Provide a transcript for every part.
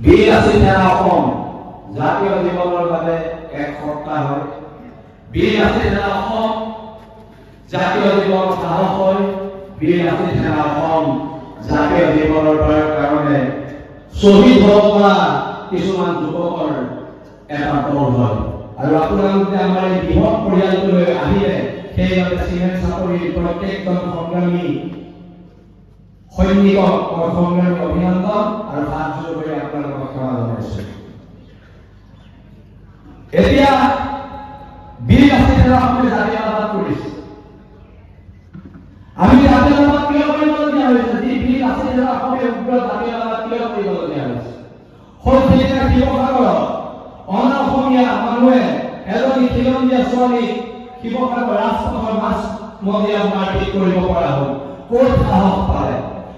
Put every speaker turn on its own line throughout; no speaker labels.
বীৰ আছিল সেনা অসম জাতীয় জীৱনৰ বাবে এক সত্তা হয়। বীৰ আছিল সেনা অসম জাতীয় জীৱনৰ সাহস হয়। বীৰ আছিল সেনা অসম জাতীয় জীৱনৰ কাৰণে শ্বহীদ হ'ব পৰা কিছুমান যুৱকৰ এটা দল হয়। আৰু আপোনালোকে আমাৰ এই বৃহৎ পৰিয়ালটোলৈ আহিলে সেইবাবে চিমেণ্ট চাপৰিৰ প্ৰত্যেকজন সংগ্ৰামী সৈনিকক মই সংগ্ৰামী অভিনন্দন আৰু হাত জোৰ কৰি আপোনালোকক সেৱা জনাইছো। এতিয়া বীৰ আছিল সেনা অসমে জাতীয়তাবাদ কৰিছে। আমি জাতীয়তাবাদ কিয় কৰিবলগীয়া হৈছে? যি বীৰ আছিল সেনা অসমে উগ্ৰ জাতীয়তাবাদ কিয় কৰিবলগীয়া হৈছে? সৌজন্যতা শিৱসাগৰত অন অসমীয়া মানুহে এজনী খিলঞ্জীয়া ছোৱালী শিৱসাগৰ ৰাজপথৰ মাছ মজিয়াত মাৰপিট কৰিব পৰা হ'ল। ক'ত সাহস পালে?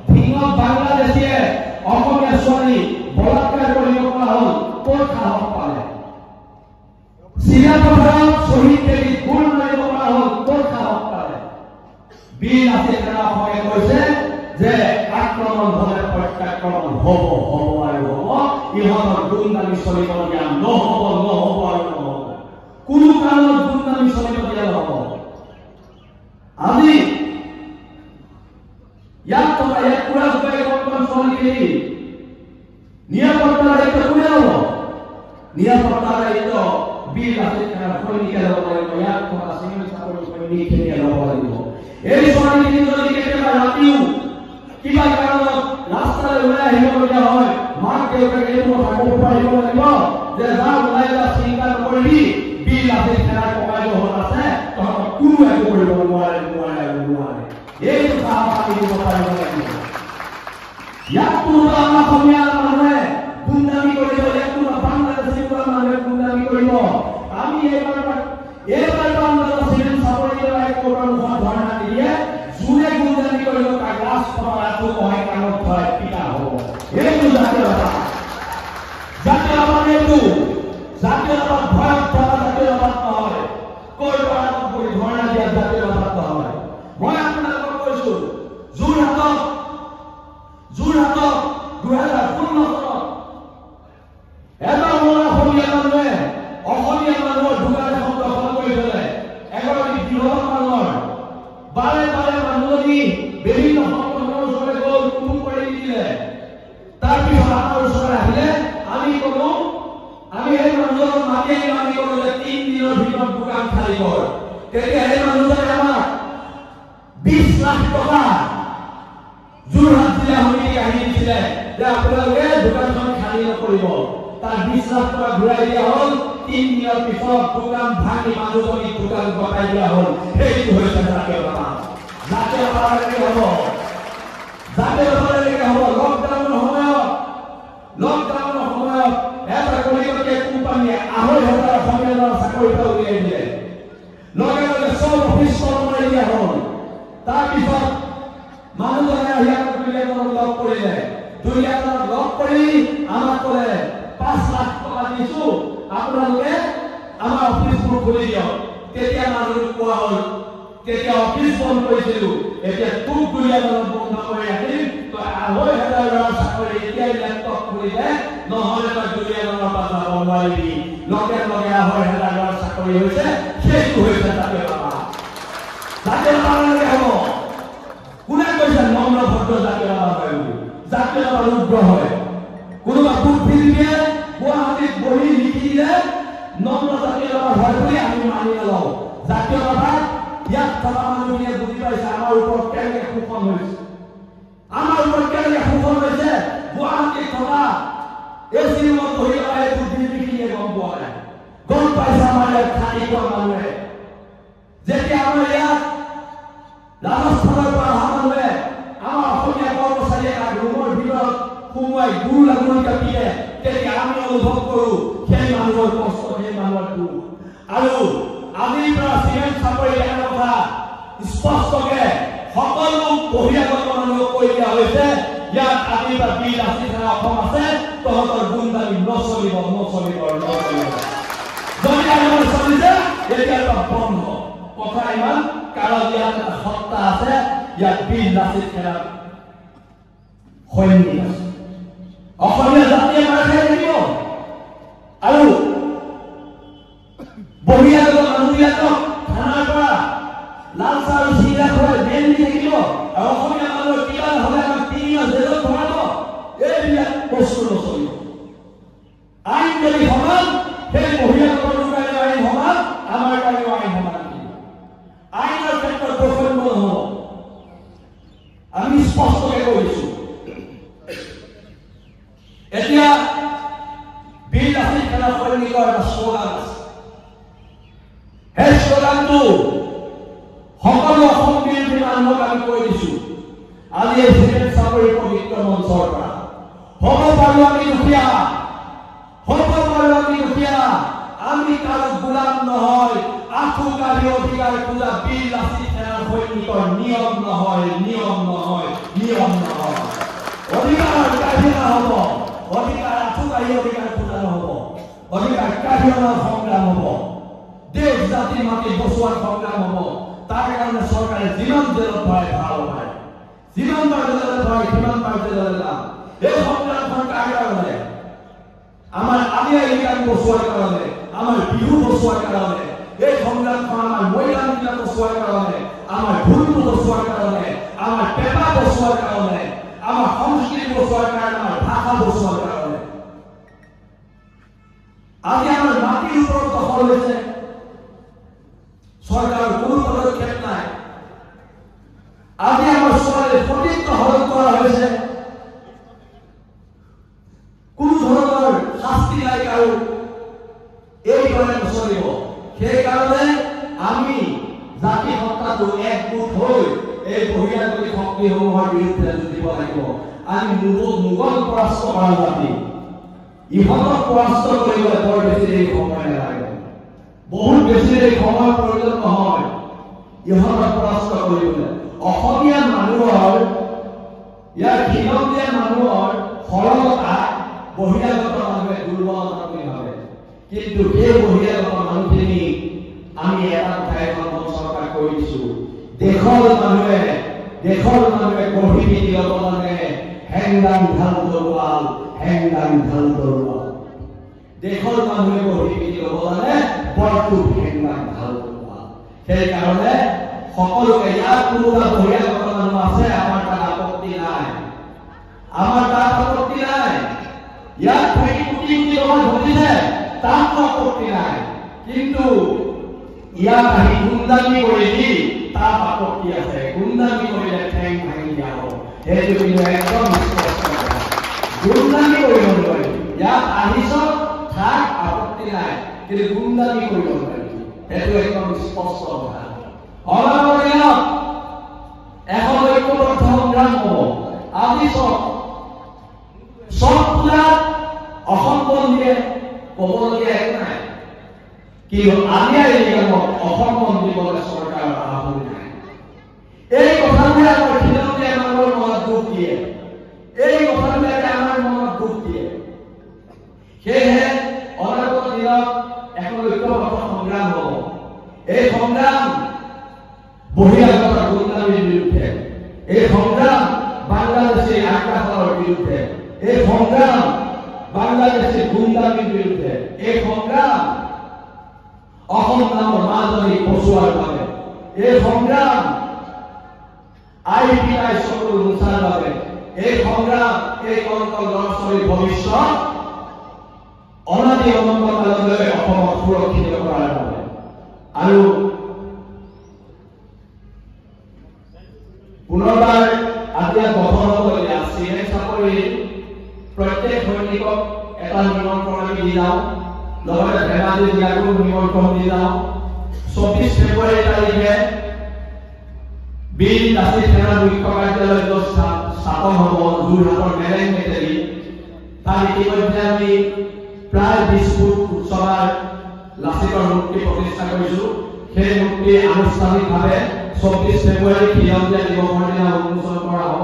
ভিনত বাংলাদেশীয়ে অসমীয়া ছোৱালী বলাৎকাৰ কৰিব পৰা হ'ল। ক'ত সাহস পালে? চিৰাপথাৰত শ্বহীদ দেৱীক গুল মাৰিব পৰা হ'ল। ক'ত সাহস পালে? বীৰ আছিল সেনা অসমে কৈছে যে আক্ৰমণ হ'লে প্ৰত্যাক্ৰমণ হ'ব আৰু হ'ব। ইহঁতৰ গুণ্ডামি চলিবলগীয়া নহ'ব আৰু নহ'ব। কোনো কাৰণত গুণ্ডামি চলিবলগীয়া নহ'ব। আজি ইয়াত থকা এক পুৰা বৰ্তমান ছোৱালীখিনি নিৰাপত্তাৰ দায়িত্ব কোনে ল'ব? নিৰাপত্তাৰ দায়িত্ব বীৰ আছিল সেনাৰ সৈনিকে ল'ব লাগিব। ইয়াত থকা চিমেণ্ট চাপৰিৰ সৈনিকখিনিয়ে ল'ব লাগিব। এই ছোৱালীখিনি যদি কেতিয়াবা ৰাতিও কিবা কাৰণত ৰাস্তালৈ ওলাই আহিবলগীয়া হয়, মাক দেউতাকে এইটো কথা ক'ব পাৰিব লাগিব যে যা ওলাই যা, চিন্তা নকৰিবি, বীৰ আছিল সেনাৰ ককাইদেউহঁত আছে, তহঁতক কোনো একো কৰিব নোৱাৰে। এই কথা আমি দিব পাৰিব লাগিব। ইয়াত কোনো আমাৰ অসমীয়া মানুহে গুণ্ডামি কৰিব, ইয়াত কোনো বাংলাদেশী মানুহে গুণ্ডামি কৰিব। আমি এইবাৰ চিমেণ্ট চাপৰিলৈ ধৰ্ণা দিয়ে যোনে গুণ্ডামি কৰিব তাক ৰাজপথৰ ৰাজু কয় কাণত ধৰাই পিতা হ'ব। এইটো জাতীয়তাবাদ। জাতীয়তাবাদ এইটো জাতীয়তাবাদ ভয়ত থকা জাতীয়তাবাদ নহয়। কৈ পৰাত কৰি ধৰ্ণা দিয়া জাতীয়তাবাদ নহয়। মই আপোনালোকক কৈছো যোৰহাটত 2015 চনত এজন অসমীয়া মানুহে অসমীয়া মানুহৰ দোকান এখন দখল কৰি থলে। এগৰাকী বৃহৎ মানুহৰ বাৰে মানুহজনী বিভিন্ন সংগঠনৰ ওচৰলৈ গ'ল, ফোন কৰি দিলে। তাৰপিছত আমাৰ ওচৰলৈ আহিলে, আমি ক'লো আমি এই মানুহজনক মাতি আনিলো। আমি ক'লো যে 3 দিনৰ ভিতৰত দোকান খালী কৰ। তেতিয়া এই মানুহজনে আমাক 20 লাখ টকা যোৰহাট জিলা সমিতিক আহি দিছিলে যে আপোনালোকে দোকানখন খালী নকৰিব। তাৰ 20 লাখ টকা ঘূৰাই দিয়া হ'ল। 3 দিনৰ পিছত দোকান ভাঙি মানুহজনীক দোকান গতাই দিয়া হ'ল। সেইটো হৈছে জাতীয়তাবাদ। জাতীয়তাবাদ কি হ'ব? জাতীয়তাবাদ এনেকে হ'ব। লকডাউনৰ সময়ত এটা কলিকতীয়া কোম্পানীয়ে 2,500 অসমীয়া ল'ৰা চাকৰি পৰা উলিয়াই দিলে। লগে লগে চব অফিচ মাৰি দিয়া হ'ল। তাৰপিছত মানুহজনে ইয়াত দুলীয়াজনক লগ কৰিলে। দুলীয়াজনক লগ কৰি আমাক ক'লে 5 লাখ টকা দিছো, আপোনালোকে আমাৰ অফিচবোৰ খুলি দিয়ক। তেতিয়া মানুহক কোৱা হ'ল, তেতিয়া অফিচ বন্ধ কৰিছিলো, এতিয়া তোক দুলীয়াজনক বন্ধ কৰি ৰাখিম, তই 2,500 ল'ৰা চাকৰি এতিয়াই লেপটপ খুলিলে, নহ'লে তই দুলীয়াজনৰ পৰা যাব নোৱাৰিবি। লগে লগে 2,500 ল'ৰা চাকৰি হৈছে। সেইটো হৈছে জাতীয়তাবাদ। জাতীয়তাবাদ এনেকে হ'ব। কোনে কৈছে নম্ৰ ভদ্ৰ জাতীয়তাবাদ হয় বুলি? জাতীয়তাবাদ উগ্ৰ হয়। কোনোবা বুদ্ধিজীৱীয়ে গুৱাহাটীত বহি লিখি দিলে নম্ৰ জাতীয়তাবাদ হয় বুলি আমি মানি নলওঁ। জাতীয়তাবাদ ইয়াত থকা মানুহখিনিয়ে বুজি পাইছে আমাৰ ওপৰত কেনেকে শোষণ হৈছে। গুৱাহাটীত থকা এচি ৰুমত বহি থকা এই বুদ্ধিজীৱীখিনিয়ে গম পোৱা নাই। গম পাইছে আমাৰ ইয়াত খালী পোৱা মানুহে। যেতিয়া আমাৰ ইয়াত ৰাজস্থানৰ পৰা অহা মানুহে আমাৰ অসমীয়া কৰ্মচাৰীয়ে তাক ৰুমৰ ভিতৰত সোমোৱাই গুৰু লাগুৰি কাটিয়ে, তেতিয়া আমি অনুভৱ কৰো সেই মানুহৰ কষ্ট, সেই মানুহৰ দুখ। আৰু আজিৰ পৰা চিমেণ্ট চাপৰি এনে কথা স্পষ্টকে সকলো বহিৰাগত মানুহক কৈ দিয়া হৈছে, ইয়াত আজিৰ পৰা বীৰ আছিল সেনা অসম আছে, তহঁতৰ গুণ্ডামি নচলিব। যদি আমাৰ চলিছে এতিয়া বন্ধ কথা ইমান, কাৰণ ইয়াত এটা সত্তা আছে, ইয়াত বীৰ আছিল সেনাৰ সৈনিক আছে। অসমীয়া জাতিয়ে মাৰ খাই থাকিব আৰু বহিয়াগত মানুহবিলাকক থানাৰ পৰা লাল চাহ আৰু চিঙৰা খুৱাই বেল দি থাকিব আৰু অসমীয়া মানুহৰ কিবা হ'লে আমাক 3 মাহ জেলত ভৰাব এইবিলাক বস্তু নচলিব আইন যদি সমান সেই বহিয়াগতৰ কাৰণে আইন সমান আমাৰ কাৰণেও আইন সমান আইনৰ ক্ষেত্ৰত বৈষম্য নহ'ব আমি স্পষ্টকৈ কৈছো এতিয়া বীৰ লাচিত সেনা সৈনিকৰ এটা শ্লোগান আছে সেই শ্লোগানটো সকলো অসম বিৰোধী মানুহক আমি কৈ দিছো আজি এই চিনেট চাকৰি পবিত্ৰ মঞ্চৰ পৰা হ'ব পাৰো আমি দুখীয়া আমি কাৰো গোলাম নহয় আঁঠু কাঢ়ি অধিকাৰ খোজা বীৰ লাচিত সেনাৰ সৈনিকৰ নিয়ম নহয় অধিকাৰ কাঢ়ি নহ'ব অধিকাৰ আঁঠু কাঢ়ি অধিকাৰ খোজা নহ'ব অধিকাৰ কাঢ়ি অনাৰ সংগ্ৰাম হ'ব দেশ জাতি মাটি বচোৱাৰ সংগ্ৰাম হ'ব তাৰ কাৰণে চৰকাৰে যিমান জেলত ভৰাই ভাল পায় যিমান বাৰ জেলত ভৰাই সিমান বাৰ জেলত যাম এই সংগ্ৰামখন কাৰ কাৰণে আমাৰ আদি আইন বচোৱাৰ কাৰণে আমাৰ বিহু বচোৱাৰ কাৰণে এই সংগ্ৰামখন আমাৰ মৈদামবিলাক বচোৱাৰ কাৰণে আমাৰ ভূমিটো বচোৱাৰ কাৰণে আমাৰ পেপা বচোৱাৰ কাৰণে আমাৰ সংস্কৃতি বচোৱাৰ কাৰণে আমাৰ ভাষা বচোৱাৰ কাৰণে আজি আমাৰ মাটিৰ ওপৰত দখল হৈছে চৰকাৰৰ কোনো পদক্ষেপ নাই আজি আমাৰ ছোৱালীৰ সতীত্ব হৰণ কৰা হৈছে কোনো ধৰণৰ শাস্তি নাই কাৰো এইদৰে নচলিব সেইকাৰণে আমি জাতি সত্তাটো একগোট হৈ এই বহিৰাগত শক্তিসমূহৰ বিৰুদ্ধে যুঁজিব লাগিব আমি মোগল পৰাস্ত কৰা জাতি ইহঁতক পৰাস্ত কৰিবলৈ বৰ বেছি দেৰি সময় নালাগে বহুত বেছি দেৰি সময়ৰ প্ৰয়োজন নহয় ইহঁতক পৰাস্ত কৰিবলৈ অসমীয়া মানুহৰ ইয়াৰ খিলঞ্জীয়া মানুহৰ সৰলতা বহিৰাগত মানুহে দুৰ্বলতা বুলি ভাবে কিন্তু সেই বহিৰাগত মানুহখিনি আমি এটা কথাই চৰকাৰ কৰি দিছো দেশৰ মানুহে গঢ়ি পিটি অৱদানে হেংদাং ঢাল তৰোৱাল দেশৰ মানুহে গঢ়ি পিটি অৱদানে বৰটোপ হেংদাং ঢাল তৰোৱাল সেইকাৰণে সকলোকে ইয়াত কোনোবা বহিৰাগত মানুহ আছে আমাৰ তাত আপত্তি নাই ইয়াত কোটি কোটি টকা ঘটিছে তাত আপত্তি নাই কিন্তু ইয়াত আহি গুণ্ডামি কৰিলি তাত আপত্তি আছে গুণ্ডামি কৰিলে ঠেং ভাঙি যাব সেইটো কিন্তু একদম স্পষ্ট গুণ্ডামি কৰিব নোৱাৰি ইয়াত আহিছ থাক আপত্তি নাই কিন্তু গুণ্ডামি কৰিব নোৱাৰি সেইটো একদম স্পষ্ট কথা অনাগত দিনত এখন ঐক্যবদ্ধ সংগ্ৰাম হ'ব আজি চব পূজাত অসম বন্দীয়ে ক'বলগীয়া একো নাই কিন্তু আজি অসম বন্দী বলে চৰকাৰৰ আহ্বান নাই এই কথাবোৰে আমাৰ খিলঞ্জীয়া মানুহৰ মনত দুখ দিয়ে সেয়েহে অনাগত দিনত এখন ঐক্যবদ্ধ সংগ্ৰাম হ'ব এই সংগ্ৰাম বহিৰাগত গুণ্ডামিৰ বিৰুদ্ধে এই সংগ্ৰাম বাংলাদেশী আক্ৰমণৰ বিৰুদ্ধে এই সংগ্ৰাম বাংলাদেশী গুণ্ডামিৰ বিৰুদ্ধে এই সংগ্ৰাম অসম নামৰ মাজনী বচোৱাৰ বাবে এই সংগ্ৰাম IPI চকুৰ মুচাৰ বাবে এই সংগ্ৰাম এই কণ্টল ল'ৰা-ছোৱালীৰ ভৱিষ্যত অনাদি অনন্ত কাললৈ অসমক সুৰক্ষিত কৰাৰ বাবে আৰু পুনৰবাৰ আজি গঠন হ'বলগীয়া চিনেট চাকৰি প্ৰত্যেক সৈনিকক এটা নিমন্ত্ৰণ আমি দি যাওঁ লগতে ধেমাজি জিলাকো নিমন্ত্ৰণ দি যাওঁ 24 ফেব্ৰুৱাৰী তাৰিখে বীৰ লাচিত সেনাৰ মুখ্য কাৰ্যালয়ত স্থাপন হ'ব যোৰহাটৰ মেলেং মেটেলি তাৰ ইতিমধ্যে আমি প্ৰায় 20 ফুট উচ্চতাৰ লাচিতৰ মূৰ্তি প্ৰতিষ্ঠা কৰিছো সেই মূৰ্তি আনুষ্ঠানিকভাৱে 24 ফেব্ৰুৱাৰী খিলঞ্জীয়া দিৱসৰ দিনা উন্মোচন কৰা হ'ব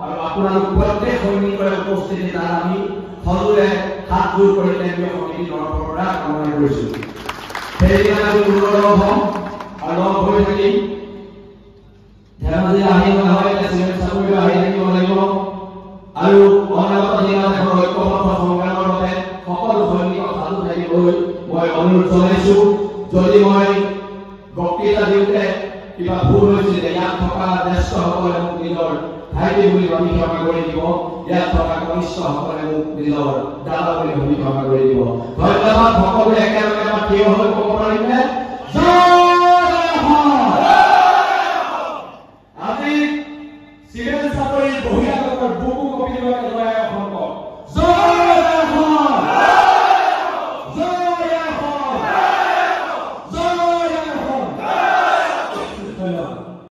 আৰু আপোনালোক প্ৰত্যেক সৈনিকৰে উপস্থিতি তাত আমি সকলোৱে হাত জোৰ কৰি কেন্দ্ৰীয় সমিতিৰ তৰফৰ পৰা কামনা কৰিছো সেইদিনা আমি পুনৰ লগ হ'ম আৰু লগ হৈ থাকিম ধেমাজি আহিব নহয় চিনেট চাকৰি আহি থাকিব লাগিব আৰু অনাগত দিনত এখন ঐক্যবদ্ধ সংগ্ৰামৰ বাবে সকলো সৈনিকক সাজু থাকিবলৈ মই অনুৰোধ জনাইছো। যদি মই বক্তৃতা দিওঁতে কিবা ভুল হৈছিল ইয়াত থকা জ্যেষ্ঠসকলে মোক নিজৰ ভাইটি বুলি ভাবি ক্ষমা কৰি দিব, ইয়াত থকা কনিষ্ঠসকলে মোক নিজৰ দাদা বুলি ভাবি ক্ষমা কৰি দিব। ধন্যবাদ। সকলোৱে একেলগে থিয় হৈ ক'ব পাৰিমনে?